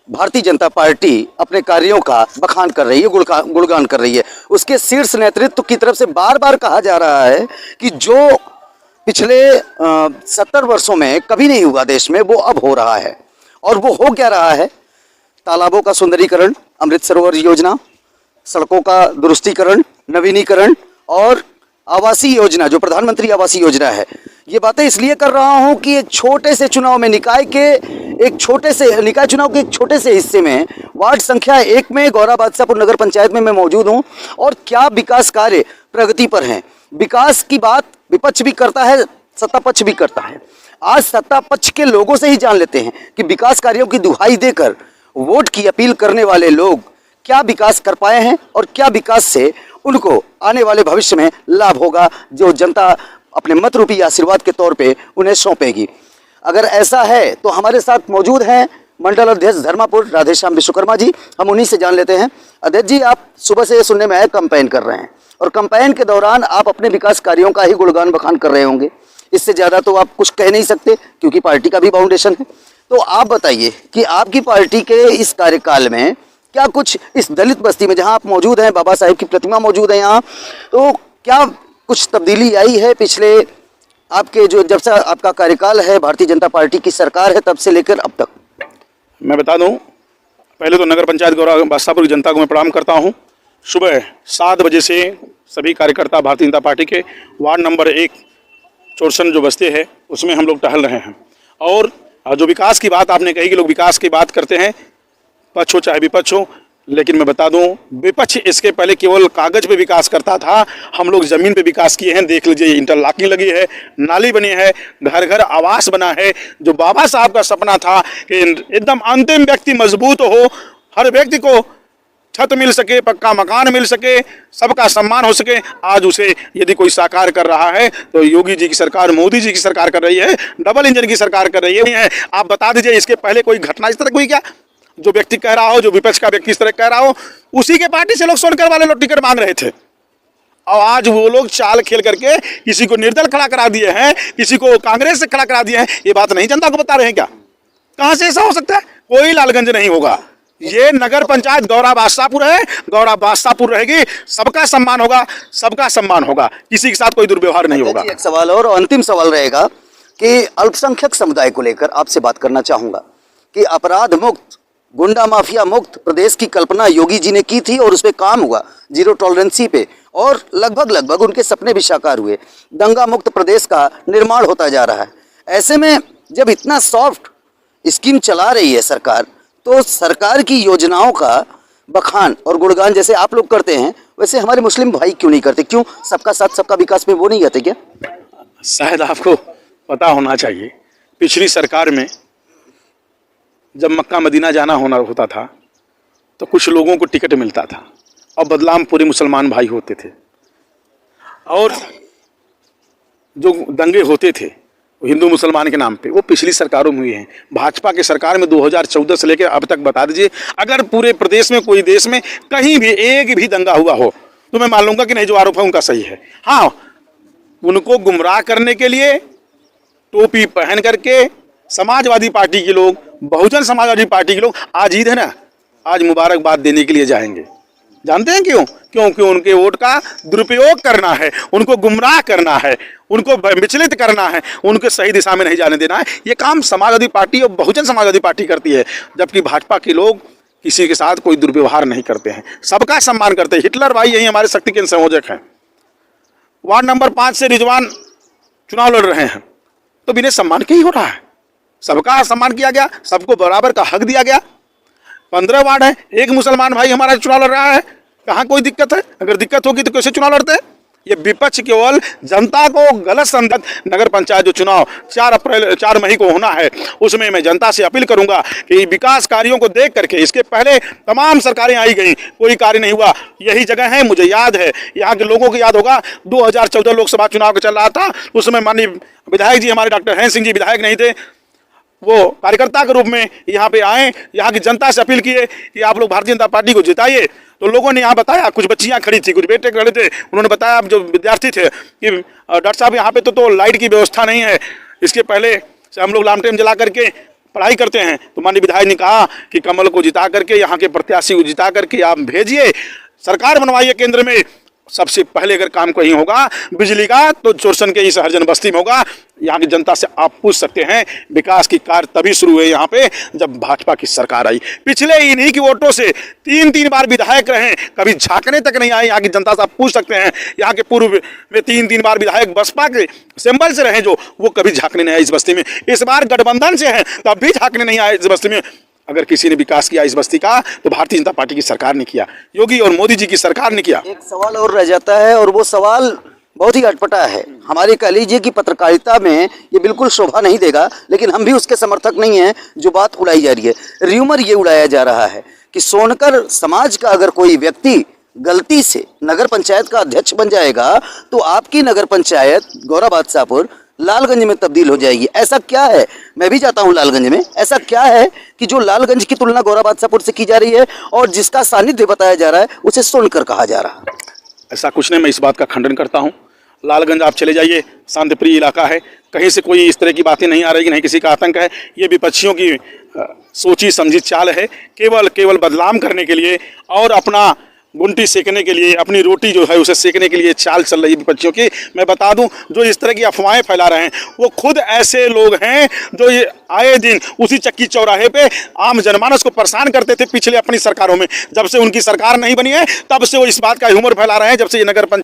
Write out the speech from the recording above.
Bharatiya Janata party अपने कार्यों का बखान कर रही है, गुणगान कर रही है। उसके शीर्ष नेतृत्व की तरफ से बार बार कहा जा रहा है कि जो पिछले 70 वर्षों में कभी नहीं हुआ देश में, वो अब हो रहा है। और वो हो क्या रहा है? तालाबों का सुंदरीकरण, अमृत सरोवर योजना, सड़कों का दुरुस्तीकरण, नवीनीकरण और आवासीय योजना, जो प्रधानमंत्री आवासीय योजना है। ये बातें इसलिए कर रहा हूं कि एक छोटे से चुनाव में निकाय चुनाव के एक छोटे से हिस्से में वार्ड संख्या 1 में गौरा बादशाहपुर नगर पंचायत में मैं मौजूद हूं। और क्या विकास कार्य प्रगति पर हैं। विकास की बात विपक्ष भी करता है, सत्ता पक्ष भी करता है। आज सत्ता पक्ष के लोगों से ही जान लेते हैं कि विकास कार्यों की दुहाई देकर वोट की अपील करने वाले लोग क्या विकास कर पाए हैं और क्या विकास से उनको आने वाले भविष्य में लाभ होगा, जो जनता अपने मत रूपी आशीर्वाद के तौर पे उन्हें सौंपेगी। अगर ऐसा है तो हमारे साथ मौजूद हैं मंडल अध्यक्ष धर्मापुर राधेश्याम विश्वकर्मा जी। हम उन्हीं से जान लेते हैं। अध्यक्ष जी, आप सुबह से सुनने में आए कैंपेन कर रहे हैं और कैंपेन के दौरान आप अपने विकास कार्यों का ही गुणगान बखान कर रहे होंगे। इससे ज़्यादा तो आप कुछ कह नहीं सकते क्योंकि पार्टी का भी फाउंडेशन है। तो आप बताइए कि आपकी पार्टी के इस कार्यकाल में क्या कुछ इस दलित बस्ती में जहां आप मौजूद हैं, बाबा साहेब की प्रतिमा मौजूद है यहाँ, तो क्या कुछ तब्दीली आई है पिछले आपके जब से आपका कार्यकाल है, भारतीय जनता पार्टी की सरकार है, तब से लेकर अब तक? मैं बता दूं, पहले तो नगर पंचायत गौरा बादशाहपुर की जनता को मैं प्रणाम करता हूं। सुबह 7 बजे से सभी कार्यकर्ता भारतीय जनता पार्टी के वार्ड नंबर 1 चोरसन जो बस्ती है उसमें हम लोग टहल रहे हैं। और जो विकास की बात आपने कही कि लोग विकास की बात करते हैं, पक्ष हो चाहे विपक्ष हो, लेकिन मैं बता दूं विपक्ष इसके पहले केवल कागज पे विकास करता था। हम लोग जमीन पे विकास किए हैं। देख लीजिए, इंटरलॉकिंग लगी है, नाली बनी है, घर घर आवास बना है। जो बाबा साहब का सपना था कि एकदम अंतिम व्यक्ति मजबूत हो, हर व्यक्ति को छत मिल सके, पक्का मकान मिल सके, सबका सम्मान हो सके, आज उसे यदि कोई साकार कर रहा है तो योगी जी की सरकार, मोदी जी की सरकार कर रही है, डबल इंजन की सरकार कर रही है। आप बता दीजिए, इसके पहले कोई घटना इस तरह हुई क्या? जो व्यक्ति कह रहा हो, जो विपक्ष का व्यक्ति इस तरह कह रहा हो, उसी के पार्टी से लोग सोनकर वाले लोग टिकट मांग रहे थे। और आज वो लोग चाल खेल करके किसी को निर्दल खड़ा करा दिए हैं, किसी को कांग्रेस से खड़ा करा दिए हैं। ये बात नहीं जनता को बता रहे हैं क्या? कहां से ऐसा हो सकता है? कोई लालगंज नहीं होगा। ये नगर पंचायत गौरा बादशाहपुर है, गौरा बादशाहपुर रहेगी, सबका सम्मान होगा, सबका सम्मान होगा, किसी के साथ कोई दुर्व्यवहार नहीं होगा। एक सवाल और अंतिम सवाल रहेगा कि अल्पसंख्यक समुदाय को लेकर आपसे बात करना चाहूंगा कि अपराध मुक्त, गुंडा माफिया मुक्त प्रदेश की कल्पना योगी जी ने की थी और उस पर काम हुआ, जीरो टॉलरेंसी पे, और लगभग उनके सपने भी साकार हुए। दंगा मुक्त प्रदेश का निर्माण होता जा रहा है। ऐसे में जब इतना सॉफ्ट स्कीम चला रही है सरकार, तो सरकार की योजनाओं का बखान और गुणगान जैसे आप लोग करते हैं, वैसे हमारे मुस्लिम भाई क्यों नहीं करते? क्यों सबका साथ सबका विकास में वो नहीं आते क्या? शायद आपको पता होना चाहिए, पिछली सरकार में जब मक्का मदीना जाना होता था तो कुछ लोगों को टिकट मिलता था और बदलाम पूरे मुसलमान भाई होते थे। और जो दंगे होते थे हिंदू मुसलमान के नाम पे, वो पिछली सरकारों में हुए हैं। भाजपा के सरकार में 2014 से लेकर अब तक बता दीजिए, अगर पूरे प्रदेश में, कोई देश में कहीं भी एक भी दंगा हुआ हो तो मैं मान लूंगा कि नहीं, जो आरोप है उनका सही है। हाँ, उनको गुमराह करने के लिए टोपी पहन करके समाजवादी पार्टी के लोग, बहुजन समाजवादी पार्टी के लोग, आज ईद है ना, आज मुबारकबाद देने के लिए जाएंगे। जानते हैं क्यों? क्योंकि उनके वोट का दुरुपयोग करना है, उनको गुमराह करना है, उनको विचलित करना है, उनके सही दिशा में नहीं जाने देना है। ये काम समाजवादी पार्टी और बहुजन समाजवादी पार्टी करती है, जबकि भाजपा के लोग किसी के साथ कोई दुर्व्यवहार नहीं करते हैं, सबका सम्मान करते हैं। हिटलर भाई यही हमारे शक्ति केंद्र संयोजक हैं। वार्ड नंबर 5 से रिजवान चुनाव लड़ रहे हैं तो बिना सम्मान के ही हो रहा है। सबका सम्मान किया गया, सबको बराबर का हक दिया गया। 15 वार्ड है, एक मुसलमान भाई हमारा चुनाव लड़ रहा है, कहाँ कोई दिक्कत है? अगर दिक्कत होगी तो कैसे चुनाव लड़ते हैं? ये विपक्ष केवल जनता को गलत संदेश। नगर पंचायत जो चुनाव 4 मई को होना है, उसमें मैं जनता से अपील करूंगा कि विकास कार्यों को देख करके, इसके पहले तमाम सरकारें आई गई, कोई कार्य नहीं हुआ। यही जगह है, मुझे याद है, यहाँ के लोगों को याद होगा 2014 लोकसभा चुनाव का चल रहा था, उसमें माननीय विधायक जी हमारे डॉक्टर हंस सिंह जी विधायक नहीं थे, वो कार्यकर्ता के रूप में यहाँ पे आए, यहाँ की जनता से अपील किए कि आप लोग भारतीय जनता पार्टी को जिताइए। तो लोगों ने यहाँ बताया, कुछ बच्चियाँ खड़ी थी, कुछ बेटे खड़े थे, उन्होंने बताया, जो विद्यार्थी थे, कि डॉक्टर साहब यहाँ पे तो लाइट की व्यवस्था नहीं है। इसके पहले से हम लोग लालटेन जला करके पढ़ाई करते हैं। तो माननीय विधायक ने कहा कि कमल को जिता करके, यहाँ के प्रत्याशी को जिता करके आप भेजिए, सरकार बनवाइए केंद्र में। सबसे पहले अगर काम कहीं होगा बिजली का तो चोरसन के इस हरिजन बस्ती में होगा। यहाँ की जनता से आप पूछ सकते हैं, विकास की कार्य तभी शुरू हुए यहाँ पे जब भाजपा की सरकार आई। पिछले इन्हीं की वोटों से 3-3 बार विधायक रहे, कभी झांकने तक नहीं आए। यहाँ की जनता से आप पूछ सकते हैं, यहाँ के पूर्व में 3-3 बार विधायक बसपा के सिंबल से रहे जो, वो कभी झांकने नहीं आए इस बस्ती में। इस बार गठबंधन से हैं तब भी झांकने नहीं आए इस बस्ती में। अगर किसी ने विकास किया इस बस्ती का तो भारतीय जनता पार्टी की सरकार ने किया, योगी और मोदी जी की सरकार ने किया। एक सवाल और रह जाता है, और वो सवाल बहुत ही अटपटा है। हमारी कह लीजिए कि पत्रकारिता में ये बिल्कुल शोभा नहीं देगा, लेकिन हम भी उसके समर्थक नहीं हैं जो बात उड़ाई जा रही है। र्यूमर ये उड़ाया जा रहा है कि सोनकर समाज का अगर कोई व्यक्ति गलती से नगर पंचायत का अध्यक्ष बन जाएगा तो आपकी नगर पंचायत गौरा बादशाहपुर लालगंज में तब्दील हो जाएगी। ऐसा क्या है, मैं भी जाता हूं लालगंज में, ऐसा क्या है कि जो लालगंज की तुलना गौरा बादशाहपुर से की जा रही है और जिसका सानिध्य बताया जा रहा है उसे सोनकर कहा जा रहा है? ऐसा कुछ नहीं, मैं इस बात का खंडन करता हूं। लालगंज आप चले जाइए, शांतिप्रिय इलाका है, कहीं से कोई इस तरह की बातें नहीं आ रही, नहीं किसी का आतंक है। ये विपक्षियों की सोची समझी चाल है, केवल बदनाम करने के लिए और अपना गुंटी सेकने के लिए, अपनी रोटी जो है उसे सेकने के लिए चाल चल रही है विपक्षियों की। मैं बता दूं, जो इस तरह की अफवाहें फैला रहे हैं वो खुद ऐसे लोग हैं जो ये आए दिन उसी चक्की चौराहे पे आम जनमानस को परेशान करते थे पिछले अपनी सरकारों में। जब से उनकी सरकार नहीं बनी है तब से वो इस बात का ह्यूमर फैला रहे हैं, जब से ये नगर पंचायत